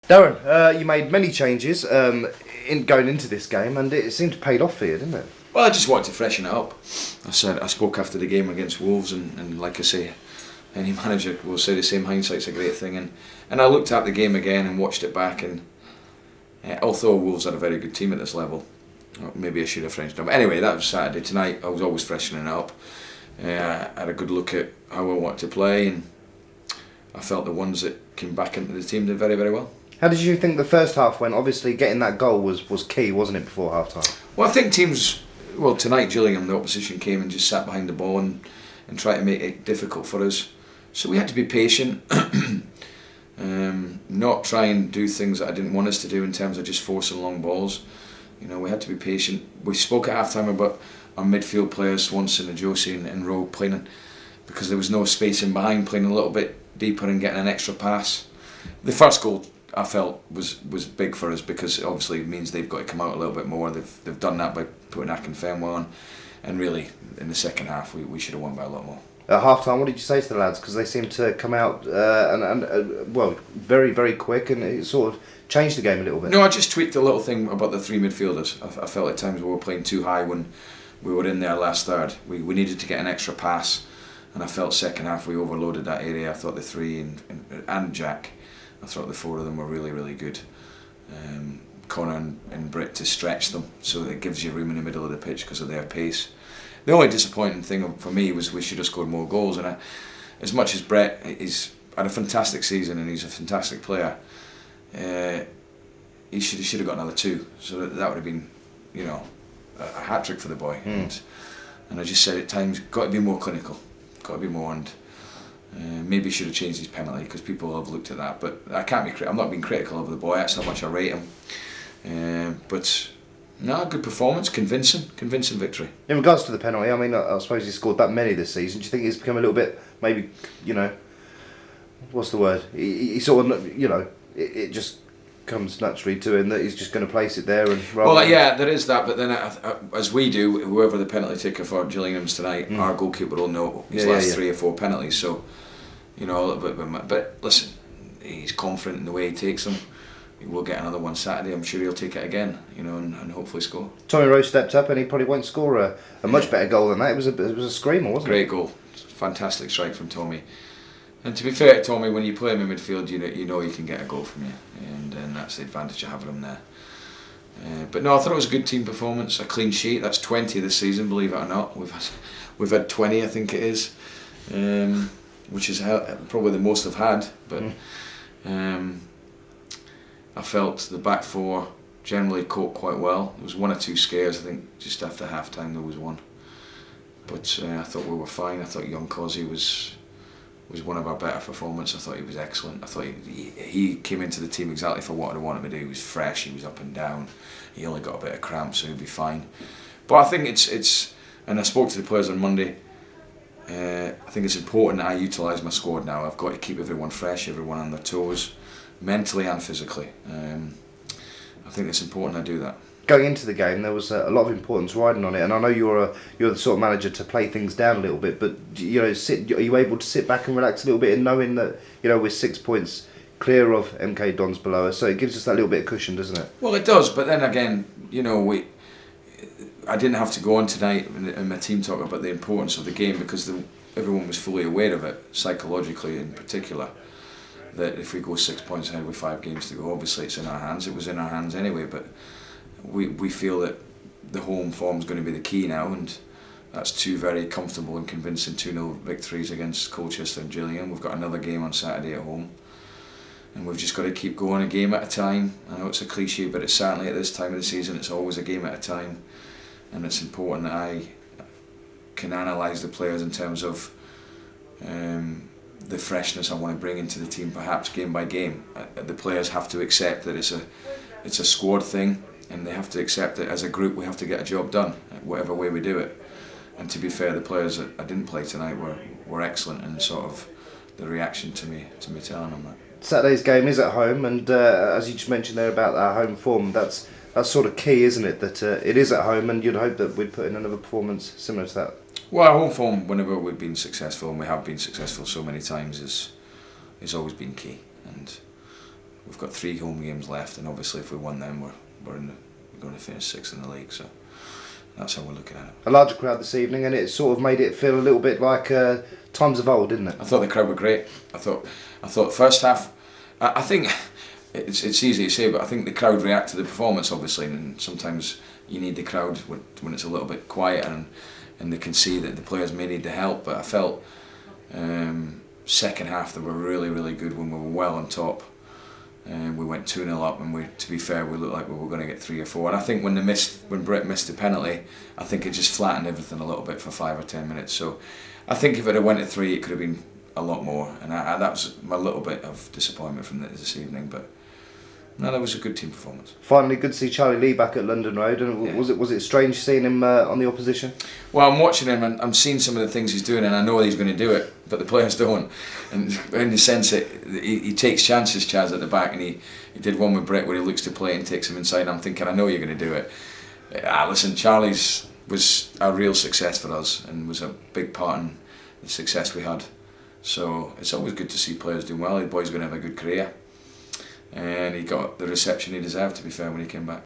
Darren, you made many changes in going into this game, and it seemed to pay off for you, didn't it? Well, I just wanted to freshen it up. I spoke after the game against Wolves, and like I say, any manager will say the same. Hindsight's a great thing, and I looked at the game again and watched it back, and although Wolves are a very good team at this level, maybe I should have freshened up. Anyway, that was Saturday. Tonight, I was always freshening it up. I had a good look at how I wanted to play, and I felt the ones that came back into the team did very, very well. How did you think the first half went? Obviously, getting that goal was key, wasn't it, before half time? Well, I think teams. Well, tonight Gillingham, the opposition, came and just sat behind the ball and tried to make it difficult for us. So we had to be patient, not try and do things that I didn't want us to do in terms of just forcing long balls. You know, we had to be patient. We spoke at half time about our midfield players, Swanson and Josie and Rowe, playing because there was no space in behind, playing a little bit deeper and getting an extra pass. The first goal, I felt, was big for us because it obviously means they've got to come out a little bit more. They've done that by putting Akinfenwa on, and really in the second half we should have won by a lot more. At half time, what did you say to the lads? Because they seemed to come out well, very, very quick, and it sort of changed the game a little bit. No, I just tweaked a little thing about the three midfielders. I felt at times we were playing too high when we were in their last third. We needed to get an extra pass, and I felt second half we overloaded that area. I thought the three and Jack, I thought the four of them were really, really good. Connor and Britt to stretch them so that it gives you room in the middle of the pitch because of their pace. The only disappointing thing for me was we should have scored more goals. And as much as Brett is had a fantastic season and he's a fantastic player, he should have got another two. So that would have been, you know, a hat trick for the boy. And I just said at times, got to be more clinical, got to be more, and maybe should have changed his penalty because people have looked at that. But I can't be. I'm not being critical of the boy. That's how much I rate him. But no, good performance, convincing victory. In regards to the penalty, I mean, I suppose he scored that many this season. Do you think he's become a little bit, maybe, you know, what's the word? He sort of, you know, it just comes naturally to him that he's just going to place it there and. Well, yeah, there is that, but then as we do, whoever the penalty taker for Gillingham's tonight, our goalkeeper will know his last 3 or 4 penalties. So, you know, a little bit. But listen, he's confident in the way he takes them. We'll get another one Saturday. I'm sure he'll take it again, you know, and hopefully score. Tommy Rowe stepped up and he probably won't score a much better goal than that. It was a screamer, wasn't it? Great goal, fantastic strike from Tommy. And to be fair to Tommy, when you play him in midfield, you know he can get a goal from you, and that's the advantage of having him there. But no, I thought it was a good team performance, a clean sheet. That's 20 this season, believe it or not. We've had 20, I think it is, which is probably the most I've had. But I felt the back four generally coped quite well. There was 1 or 2 scares, I think, just after half time there was one. But I thought we were fine. I thought young Cosy was one of our better performances. I thought he was excellent. I thought he came into the team exactly for what I wanted him to do. He was fresh, he was up and down. He only got a bit of cramp, so he'll be fine. But I think it's and I spoke to the players on Monday, I think it's important that I utilise my squad now. I've got to keep everyone fresh, everyone on their toes, mentally and physically. I think it's important I do that. Going into the game, there was a lot of importance riding on it, and I know you're the sort of manager to play things down a little bit. But you know, are you able to sit back and relax a little bit, and knowing that, you know, we're 6 points clear of MK Dons below us, so it gives us that little bit of cushion, doesn't it? Well, it does. But then again, you know, I didn't have to go on tonight and my team talk about the importance of the game because everyone was fully aware of it, psychologically in particular. That if we go 6 points ahead with 5 games to go, obviously it's in our hands. It was in our hands anyway, but we feel that the home form is going to be the key now, and that's 2 very comfortable and convincing 2-0 victories against Colchester and Gillingham. We've got another game on Saturday at home, and we've just got to keep going a game at a time. I know it's a cliche, but it's certainly at this time of the season, it's always a game at a time, and it's important that I can analyse the players in terms of the freshness I want to bring into the team, perhaps game by game. The players have to accept that it's a squad thing, and they have to accept that as a group we have to get a job done, whatever way we do it. And to be fair, the players that I didn't play tonight were excellent in sort of the reaction to me telling them that. Saturday's game is at home, and as you just mentioned there about our home form, that's sort of key, isn't it? That it is at home, and you'd hope that we'd put in another performance similar to that. Well, our home form, whenever we've been successful, and we have been successful so many times, is always been key. And we've got 3 home games left, and obviously if we won them, we're going to finish 6th in the league. So that's how we're looking at it. A larger crowd this evening, and it sort of made it feel a little bit like times of old, didn't it? I thought the crowd were great. I thought first half, I think it's easy to say, but I think the crowd react to the performance, obviously, and sometimes you need the crowd when it's a little bit quiet and they can see that the players may need the help. But I felt second half they were really, really good when we were well on top. We went 2-0 up, and to be fair, we looked like we were going to get 3 or 4. And I think when Brett missed the penalty, I think it just flattened everything a little bit for 5 or 10 minutes. So I think if it had went to 3, it could have been a lot more. And that was my little bit of disappointment from this evening. But no, that was a good team performance. Finally, good to see Charlie Lee back at London Road. And Yeah. was it strange seeing him on the opposition? Well, I'm watching him and I'm seeing some of the things he's doing, and I know he's going to do it, but the players don't. And in the sense that he takes chances, Chaz, at the back, and he did one with Brett where he looks to play and takes him inside. And I'm thinking, I know you're going to do it. Listen, Charlie's was a real success for us and was a big part in the success we had. So it's always good to see players doing well. The boy's going to have a good career. And he got the reception he deserved, to be fair, when he came back.